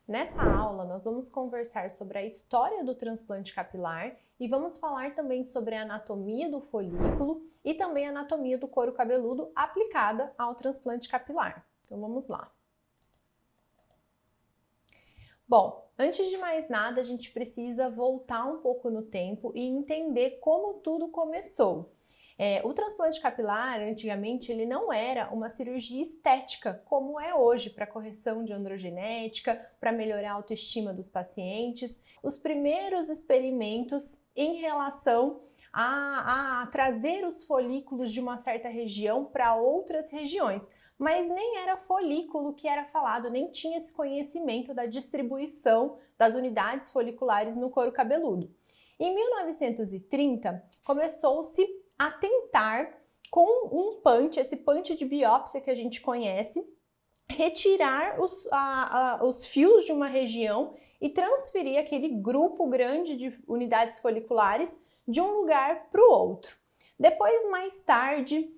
Nessa aula, nós vamos conversar sobre a história do transplante capilar e vamos falar também sobre a anatomia do folículo e também a anatomia do couro cabeludo aplicada ao transplante capilar. Então vamos lá. Bom, antes de mais nada, a gente precisa voltar um pouco no tempo e entender como tudo começou. O transplante capilar, antigamente, ele não era uma cirurgia estética, como é hoje, para correção de androgenética, para melhorar a autoestima dos pacientes. Os primeiros experimentos em relação a trazer os folículos de uma certa região para outras regiões, mas nem era folículo que era falado, nem tinha esse conhecimento da distribuição das unidades foliculares no couro cabeludo. Em 1930, começou-se a tentar, com um punch, esse punch de biópsia que a gente conhece, retirar os fios de uma região e transferir aquele grupo grande de unidades foliculares de um lugar para o outro. Depois, mais tarde,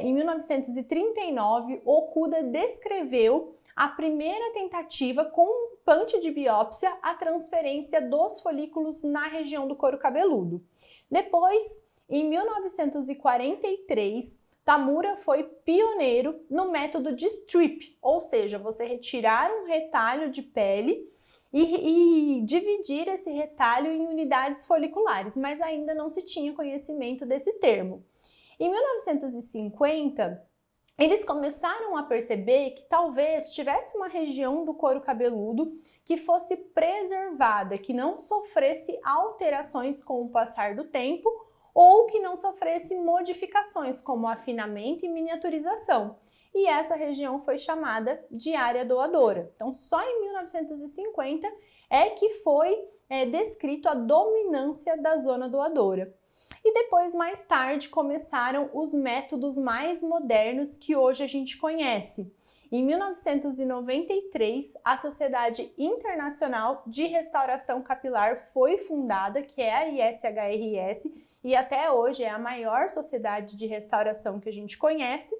em 1939, Okuda descreveu a primeira tentativa com um punch de biópsia, a transferência dos folículos na região do couro cabeludo. Depois, em 1943, Tamura foi pioneiro no método de strip, ou seja, você retirar um retalho de pele e dividir esse retalho em unidades foliculares, mas ainda não se tinha conhecimento desse termo. Em 1950, eles começaram a perceber que talvez tivesse uma região do couro cabeludo que fosse preservada, que não sofresse alterações com o passar do tempo ou que não sofresse modificações como afinamento e miniaturização. E essa região foi chamada de área doadora. Então, só em 1950 é que foi descrito a dominância da zona doadora. E depois, mais tarde, começaram os métodos mais modernos que hoje a gente conhece. Em 1993, a Sociedade Internacional de Restauração Capilar foi fundada, que é a ISHRS, e até hoje é a maior sociedade de restauração que a gente conhece.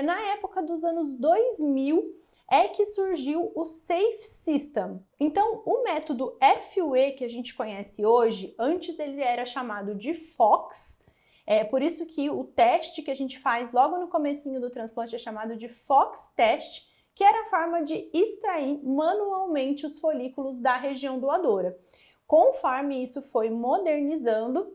Na época dos anos 2000, é que surgiu o Safe System. Então, o método FUE que a gente conhece hoje, antes ele era chamado de FOX, por isso que o teste que a gente faz logo no comecinho do transplante é chamado de FOX Test, que era a forma de extrair manualmente os folículos da região doadora. Conforme isso foi modernizando,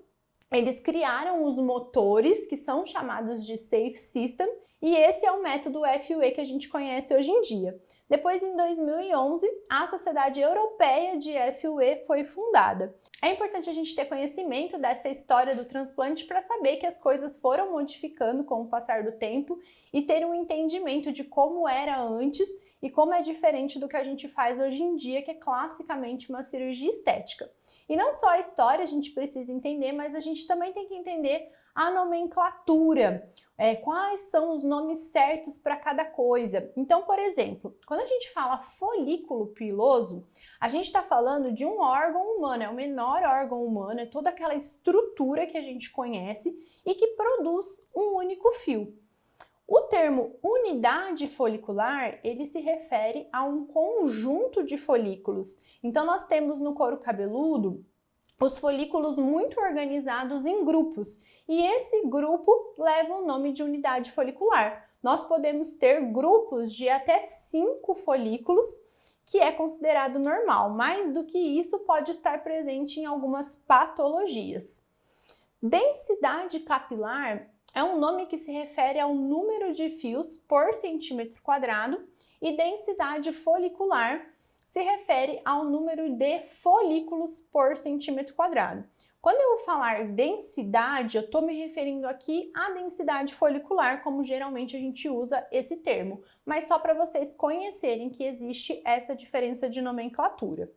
eles criaram os motores, que são chamados de Safe System, e esse é o método FUE que a gente conhece hoje em dia. Depois, em 2011, a Sociedade Europeia de FUE foi fundada. É importante a gente ter conhecimento dessa história do transplante para saber que as coisas foram modificando com o passar do tempo e ter um entendimento de como era antes e como é diferente do que a gente faz hoje em dia, que é classicamente uma cirurgia estética. E não só a história a gente precisa entender, mas a gente também tem que entender a nomenclatura, quais são os nomes certos para cada coisa. Então, por exemplo, quando a gente fala folículo piloso, a gente está falando de um órgão humano, é o menor órgão humano, é toda aquela estrutura que a gente conhece e que produz um único fio. O termo unidade folicular, ele se refere a um conjunto de folículos. Então, nós temos no couro cabeludo os folículos muito organizados em grupos, e esse grupo leva o nome de unidade folicular. Nós podemos ter grupos de até 5 folículos, que é considerado normal. Mais do que isso, pode estar presente em algumas patologias. Densidade capilar é um nome que se refere ao número de fios por centímetro quadrado, e densidade folicular se refere ao número de folículos por centímetro quadrado. Quando eu falar densidade, eu estou me referindo aqui à densidade folicular, como geralmente a gente usa esse termo, mas só para vocês conhecerem que existe essa diferença de nomenclatura.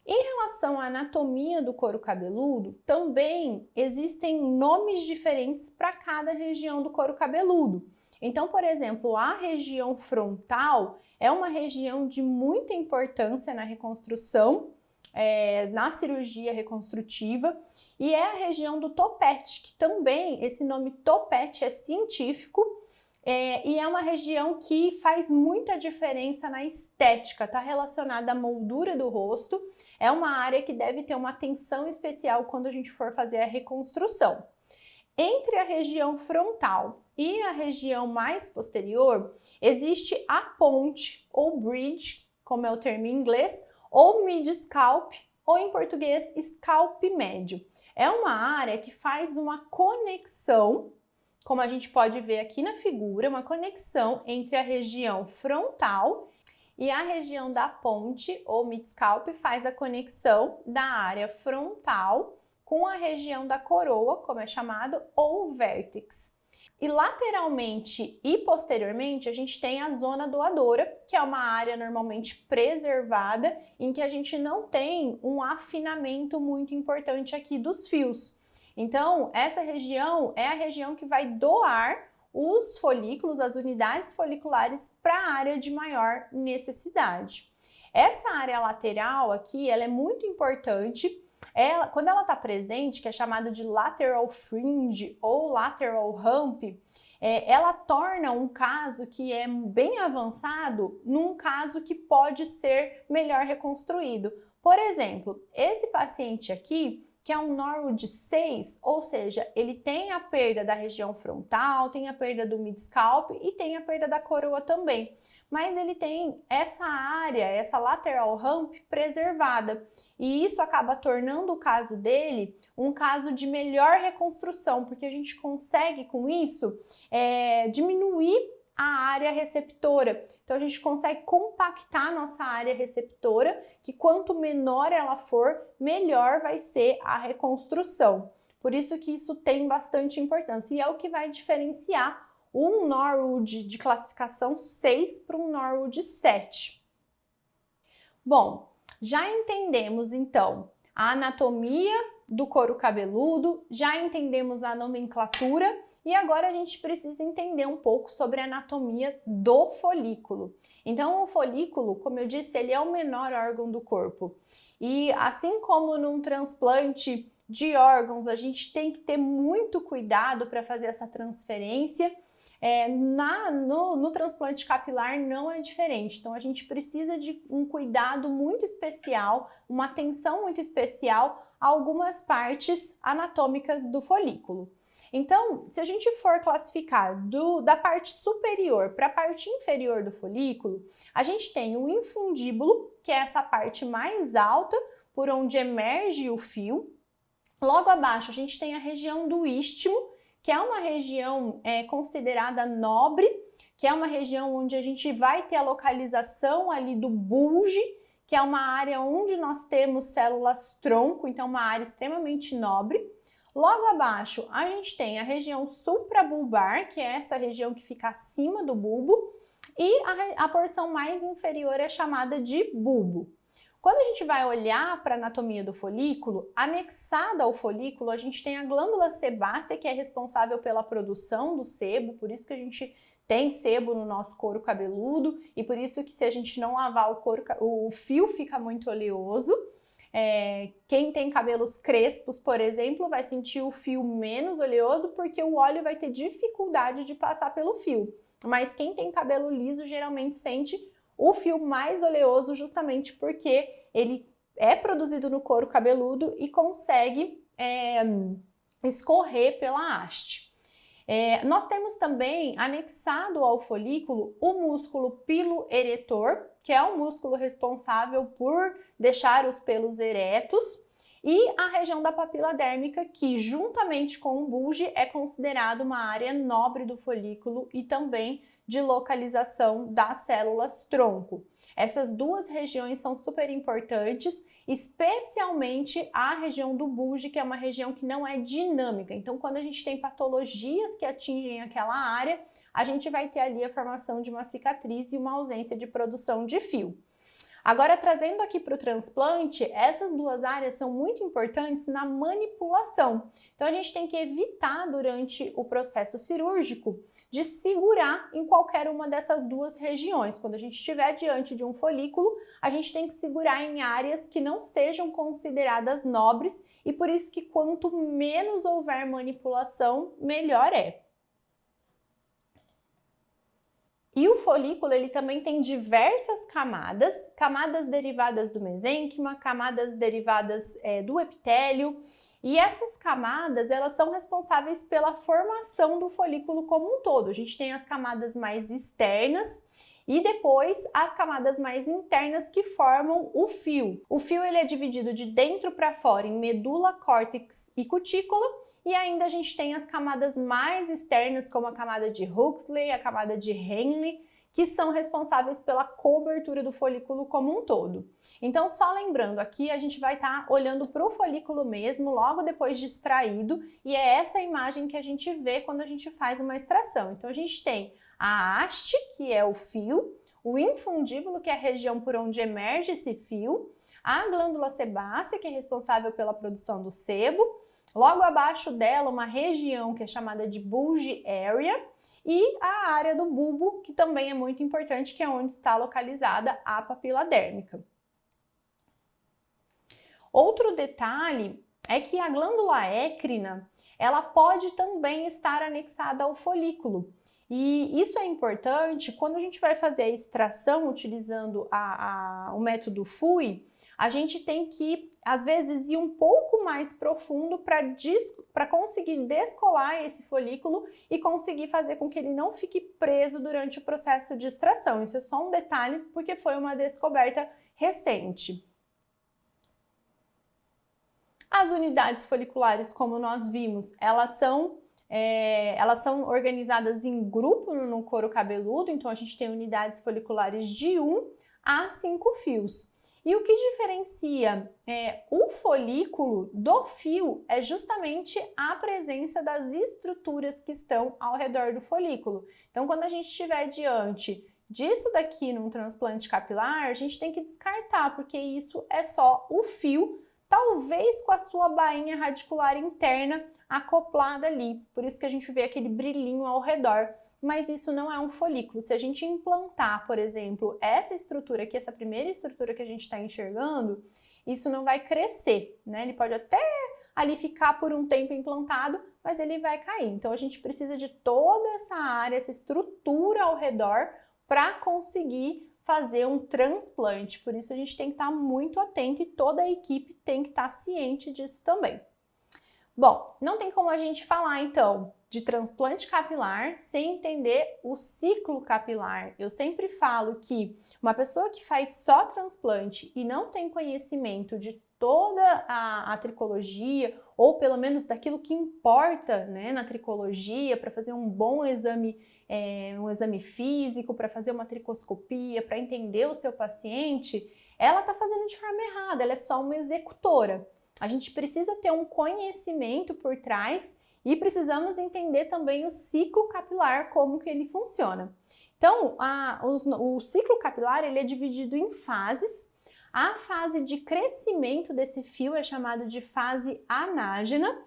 Em relação à anatomia do couro cabeludo, também existem nomes diferentes para cada região do couro cabeludo. Então, por exemplo, a região frontal é uma região de muita importância na reconstrução, na cirurgia reconstrutiva, e é a região do topete, que também, esse nome topete é científico, E é uma região que faz muita diferença na estética, está relacionada à moldura do rosto. É uma área que deve ter uma atenção especial quando a gente for fazer a reconstrução. Entre a região frontal e a região mais posterior, existe a ponte ou bridge, como é o termo em inglês, ou mid-scalp, ou em português, scalp médio. É uma área que faz uma conexão, como a gente pode ver aqui na figura, uma conexão entre a região frontal e a região da ponte ou mid-scalp faz a conexão da área frontal com a região da coroa, como é chamado, ou vértex. E lateralmente e posteriormente a gente tem a zona doadora, que é uma área normalmente preservada, em que a gente não tem um afinamento muito importante aqui dos fios. Então, essa região é a região que vai doar os folículos, as unidades foliculares, para a área de maior necessidade. Essa área lateral aqui, ela é muito importante. Quando ela está presente, que é chamada de lateral fringe ou lateral hump, ela torna um caso que é bem avançado num caso que pode ser melhor reconstruído. Por exemplo, esse paciente aqui, que é um Norwood 6, ou seja, ele tem a perda da região frontal, tem a perda do mid-scalp e tem a perda da coroa também. Mas ele tem essa área, essa lateral hump preservada. E isso acaba tornando o caso dele um caso de melhor reconstrução, porque a gente consegue com isso diminuir a área receptora. Então a gente consegue compactar a nossa área receptora, que quanto menor ela for, melhor vai ser a reconstrução. Por isso que isso tem bastante importância e é o que vai diferenciar um Norwood de classificação 6 para um Norwood 7. Bom, já entendemos então a anatomia do couro cabeludo, já entendemos a nomenclatura e agora a gente precisa entender um pouco sobre a anatomia do folículo. Então, o folículo, como eu disse, ele é o menor órgão do corpo. E assim como num transplante de órgãos, a gente tem que ter muito cuidado para fazer essa transferência. No transplante capilar não é diferente, então a gente precisa de um cuidado muito especial, uma atenção muito especial a algumas partes anatômicas do folículo. Então, se a gente for classificar da parte superior para a parte inferior do folículo, a gente tem o infundíbulo, que é essa parte mais alta, por onde emerge o fio. Logo abaixo, a gente tem a região do istmo, que é uma região considerada nobre, que é uma região onde a gente vai ter a localização ali do bulge, que é uma área onde nós temos células tronco, então uma área extremamente nobre. Logo abaixo, a gente tem a região suprabulbar, que é essa região que fica acima do bulbo, e a porção mais inferior é chamada de bulbo. Quando a gente vai olhar para a anatomia do folículo, anexada ao folículo, a gente tem a glândula sebácea, que é responsável pela produção do sebo, por isso que a gente tem sebo no nosso couro cabeludo, e por isso que se a gente não lavar o fio fica muito oleoso. Quem tem cabelos crespos, por exemplo, vai sentir o fio menos oleoso, porque o óleo vai ter dificuldade de passar pelo fio. Mas quem tem cabelo liso geralmente sente o fio mais oleoso justamente porque ele é produzido no couro cabeludo e consegue escorrer pela haste. Nós temos também anexado ao folículo o músculo piloeretor, que é o músculo responsável por deixar os pelos eretos, e a região da papila dérmica, que juntamente com o bulge é considerado uma área nobre do folículo e também de localização das células tronco. Essas duas regiões são super importantes, especialmente a região do bulge, que é uma região que não é dinâmica. Então, quando a gente tem patologias que atingem aquela área, a gente vai ter ali a formação de uma cicatriz e uma ausência de produção de fio. Agora, trazendo aqui para o transplante, essas duas áreas são muito importantes na manipulação. Então, a gente tem que evitar, durante o processo cirúrgico, de segurar em qualquer uma dessas duas regiões. Quando a gente estiver diante de um folículo, a gente tem que segurar em áreas que não sejam consideradas nobres e por isso que quanto menos houver manipulação, melhor é. E o folículo, ele também tem diversas camadas derivadas do mesênquima, camadas derivadas do epitélio, e essas camadas, elas são responsáveis pela formação do folículo como um todo. A gente tem as camadas mais externas e depois as camadas mais internas que formam o fio. O fio, ele é dividido de dentro para fora em medula, córtex e cutícula, e ainda a gente tem as camadas mais externas, como a camada de Huxley, a camada de Henle, que são responsáveis pela cobertura do folículo como um todo. Então, só lembrando, aqui a gente vai estar olhando para o folículo mesmo, logo depois de extraído, e é essa imagem que a gente vê quando a gente faz uma extração. Então, a gente tem a haste, que é o fio, o infundíbulo, que é a região por onde emerge esse fio, a glândula sebácea, que é responsável pela produção do sebo, logo abaixo dela uma região que é chamada de Bulge Area e a área do bulbo, que também é muito importante, que é onde está localizada a papila dérmica. Outro detalhe é que a glândula écrina, ela pode também estar anexada ao folículo. E isso é importante quando a gente vai fazer a extração utilizando o método FUI, a gente tem que, às vezes, ir um pouco mais profundo para conseguir descolar esse folículo e conseguir fazer com que ele não fique preso durante o processo de extração. Isso é só um detalhe, porque foi uma descoberta recente. As unidades foliculares, como nós vimos, elas são organizadas em grupo no couro cabeludo, então a gente tem unidades foliculares de 1 a 5 fios. E o que diferencia o folículo do fio é justamente a presença das estruturas que estão ao redor do folículo. Então, quando a gente estiver diante disso daqui num transplante capilar, a gente tem que descartar, porque isso é só o fio, talvez com a sua bainha radicular interna acoplada ali. Por isso que a gente vê aquele brilhinho ao redor. Mas isso não é um folículo. Se a gente implantar, por exemplo, essa estrutura aqui, essa primeira estrutura que a gente está enxergando, isso não vai crescer, né? Ele pode até ali ficar por um tempo implantado, mas ele vai cair. Então a gente precisa de toda essa área, essa estrutura ao redor para conseguir fazer um transplante. Por isso a gente tem que estar muito atento e toda a equipe tem que estar ciente disso também. Bom, não tem como a gente falar então de transplante capilar sem entender o ciclo capilar. Eu sempre falo que uma pessoa que faz só transplante e não tem conhecimento de toda a tricologia, ou pelo menos daquilo que importa, né, na tricologia, para fazer um bom exame, um exame físico, para fazer uma tricoscopia, para entender o seu paciente, ela está fazendo de forma errada, ela é só uma executora. A gente precisa ter um conhecimento por trás e precisamos entender também o ciclo capilar, como que ele funciona. Então, o ciclo capilar, ele é dividido em fases. A fase de crescimento desse fio é chamada de fase anágena.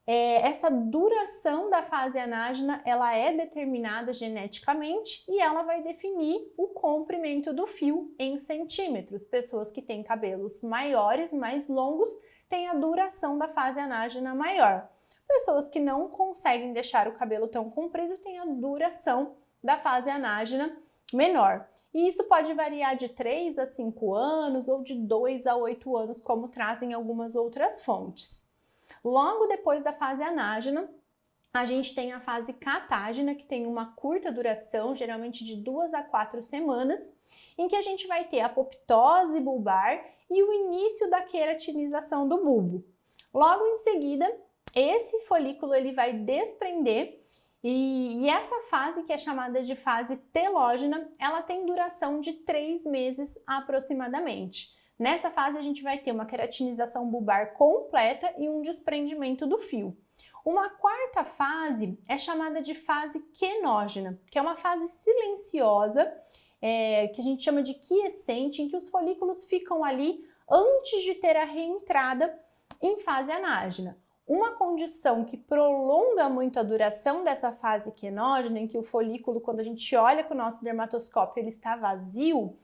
Essa duração da fase anágena, ela é determinada geneticamente e ela vai definir o comprimento do fio em centímetros. Pessoas que têm cabelos maiores, mais longos, têm a duração da fase anágena maior. Pessoas que não conseguem deixar o cabelo tão comprido têm a duração da fase anágena menor. E isso pode variar de 3 a 5 anos ou de 2 a 8 anos, como trazem algumas outras fontes. Logo depois da fase anágena, a gente tem a fase catágena, que tem uma curta duração, geralmente de 2 a 4 semanas, em que a gente vai ter a apoptose bulbar e o início da queratinização do bulbo. Logo em seguida, esse folículo ele vai desprender e essa fase, que é chamada de fase telógena, ela tem duração de 3 meses aproximadamente. Nessa fase a gente vai ter uma queratinização bulbar completa e um desprendimento do fio. Uma quarta fase é chamada de fase quenógena, que é uma fase silenciosa, que a gente chama de quiescente, em que os folículos ficam ali antes de ter a reentrada em fase anágena. Uma condição que prolonga muito a duração dessa fase quenógena, em que o folículo, quando a gente olha com o nosso dermatoscópio, ele está vazio,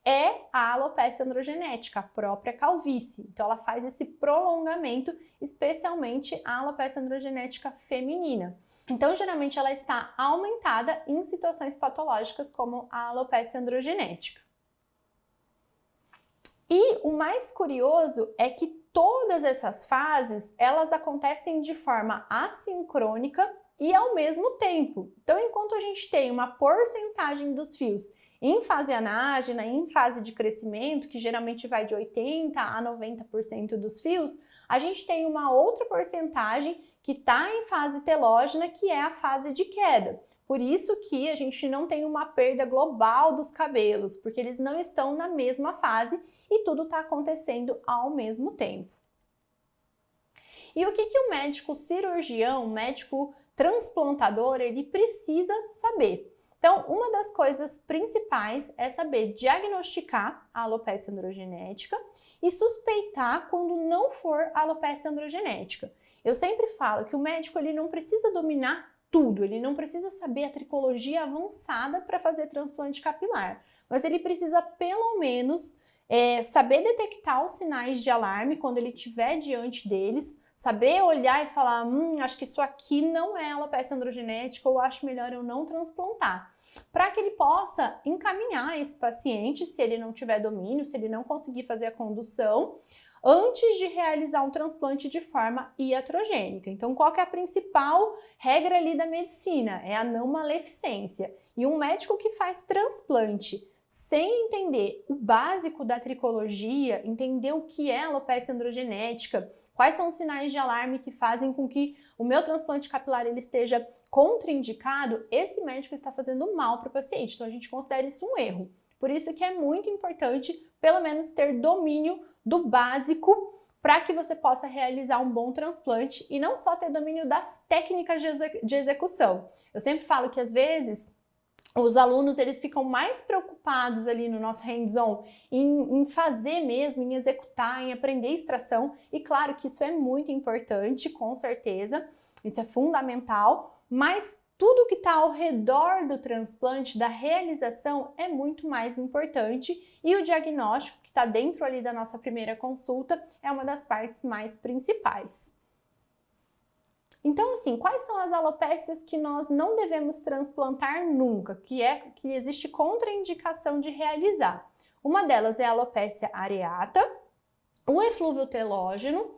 é a alopecia androgenética, a própria calvície. Então, ela faz esse prolongamento, especialmente a alopecia androgenética feminina. Então, geralmente, ela está aumentada em situações patológicas como a alopecia androgenética. E o mais curioso é que todas essas fases, elas acontecem de forma assincrônica e ao mesmo tempo. Então, enquanto a gente tem uma porcentagem dos fios em fase anágena, em fase de crescimento, que geralmente vai de 80% a 90% dos fios, a gente tem uma outra porcentagem que está em fase telógena, que é a fase de queda. Por isso que a gente não tem uma perda global dos cabelos, porque eles não estão na mesma fase e tudo está acontecendo ao mesmo tempo. E o que o médico cirurgião, o médico transplantador, ele precisa saber? Então, uma das coisas principais é saber diagnosticar a alopecia androgenética e suspeitar quando não for alopecia androgenética. Eu sempre falo que o médico ele não precisa dominar tudo, ele não precisa saber a tricologia avançada para fazer transplante capilar, mas ele precisa pelo menos saber detectar os sinais de alarme quando ele estiver diante deles, saber olhar e falar, acho que isso aqui não é alopecia androgenética ou acho melhor eu não transplantar. Para que ele possa encaminhar esse paciente, se ele não tiver domínio, se ele não conseguir fazer a condução, antes de realizar um transplante de forma iatrogênica. Então, qual que é a principal regra ali da medicina? É a não maleficência. E um médico que faz transplante sem entender o básico da tricologia, entender o que é alopecia androgenética, quais são os sinais de alarme que fazem com que o meu transplante capilar ele esteja contraindicado, esse médico está fazendo mal para o paciente. Então, a gente considera isso um erro. Por isso que é muito importante, pelo menos, ter domínio do básico para que você possa realizar um bom transplante e não só ter domínio das técnicas de execução. Eu sempre falo que, às vezes, os alunos eles ficam mais preocupados ali no nosso hands-on em fazer mesmo, em executar, em aprender extração. E claro que isso é muito importante, com certeza, isso é fundamental, mas tudo que está ao redor do transplante, da realização, é muito mais importante e o diagnóstico que está dentro ali da nossa primeira consulta é uma das partes mais principais. Então, assim, quais são as alopécias que nós não devemos transplantar nunca, que existe contraindicação de realizar? Uma delas é a alopécia areata, o eflúvio telógeno,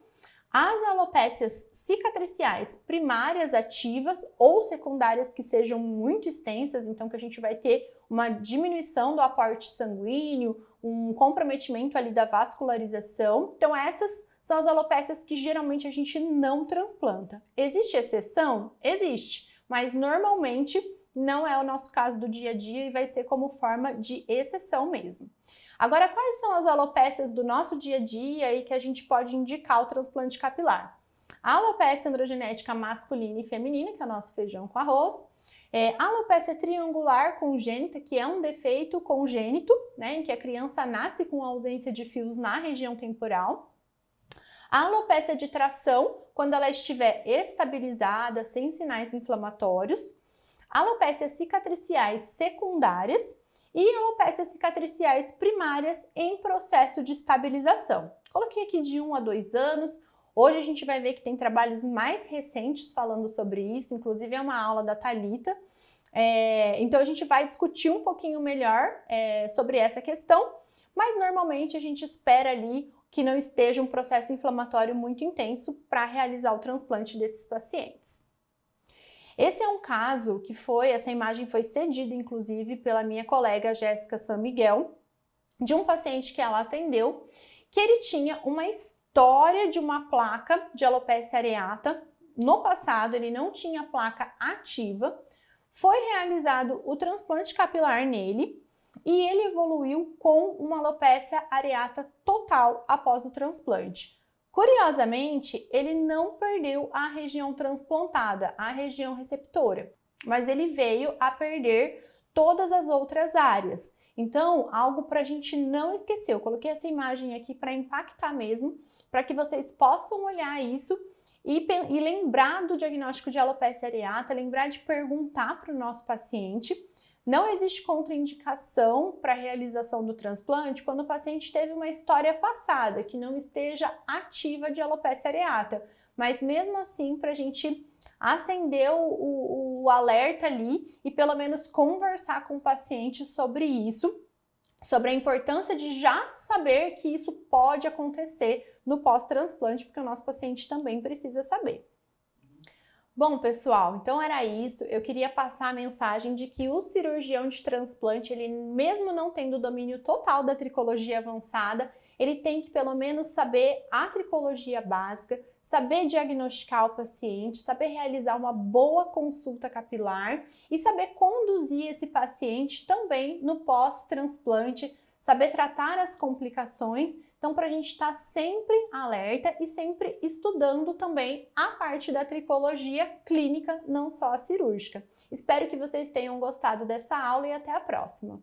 as alopécias cicatriciais primárias ativas ou secundárias que sejam muito extensas, então que a gente vai ter uma diminuição do aporte sanguíneo, um comprometimento ali da vascularização. Então essas são as alopécias que geralmente a gente não transplanta. Existe exceção? Existe, mas normalmente não é o nosso caso do dia a dia e vai ser como forma de exceção mesmo. Agora, quais são as alopécias do nosso dia a dia e que a gente pode indicar o transplante capilar? A alopécia androgenética masculina e feminina, que é o nosso feijão com arroz. A alopécia triangular congênita, que é um defeito congênito, né, em que a criança nasce com ausência de fios na região temporal. A alopécia de tração, quando ela estiver estabilizada, sem sinais inflamatórios. Alopécias cicatriciais secundárias e alopécias cicatriciais primárias em processo de estabilização. Coloquei aqui de 1 a 2 anos. Hoje a gente vai ver que tem trabalhos mais recentes falando sobre isso, inclusive é uma aula da Thalita. Então a gente vai discutir um pouquinho melhor sobre essa questão, mas normalmente a gente espera ali que não esteja um processo inflamatório muito intenso para realizar o transplante desses pacientes. Esse é um caso que essa imagem foi cedida, inclusive, pela minha colega Jéssica San Miguel, de um paciente que ela atendeu, que ele tinha uma história de uma placa de alopecia areata. No passado, ele não tinha placa ativa, foi realizado o transplante capilar nele e ele evoluiu com uma alopecia areata total após o transplante. Curiosamente, ele não perdeu a região transplantada, a região receptora, mas ele veio a perder todas as outras áreas. Então, algo para a gente não esquecer. Eu coloquei essa imagem aqui para impactar mesmo, para que vocês possam olhar isso e lembrar do diagnóstico de alopecia areata, lembrar de perguntar para o nosso paciente Não existe contraindicação para a realização do transplante quando o paciente teve uma história passada que não esteja ativa de alopecia areata, mas mesmo assim, para a gente acender o alerta ali e pelo menos conversar com o paciente sobre isso, sobre a importância de já saber que isso pode acontecer no pós-transplante, porque o nosso paciente também precisa saber. Bom, pessoal, então era isso. Eu queria passar a mensagem de que o cirurgião de transplante, ele mesmo não tendo domínio total da tricologia avançada, ele tem que pelo menos saber a tricologia básica, saber diagnosticar o paciente, saber realizar uma boa consulta capilar e saber conduzir esse paciente também no pós-transplante, saber tratar as complicações, então para a gente estar sempre alerta e sempre estudando também a parte da tricologia clínica, não só a cirúrgica. Espero que vocês tenham gostado dessa aula e até a próxima!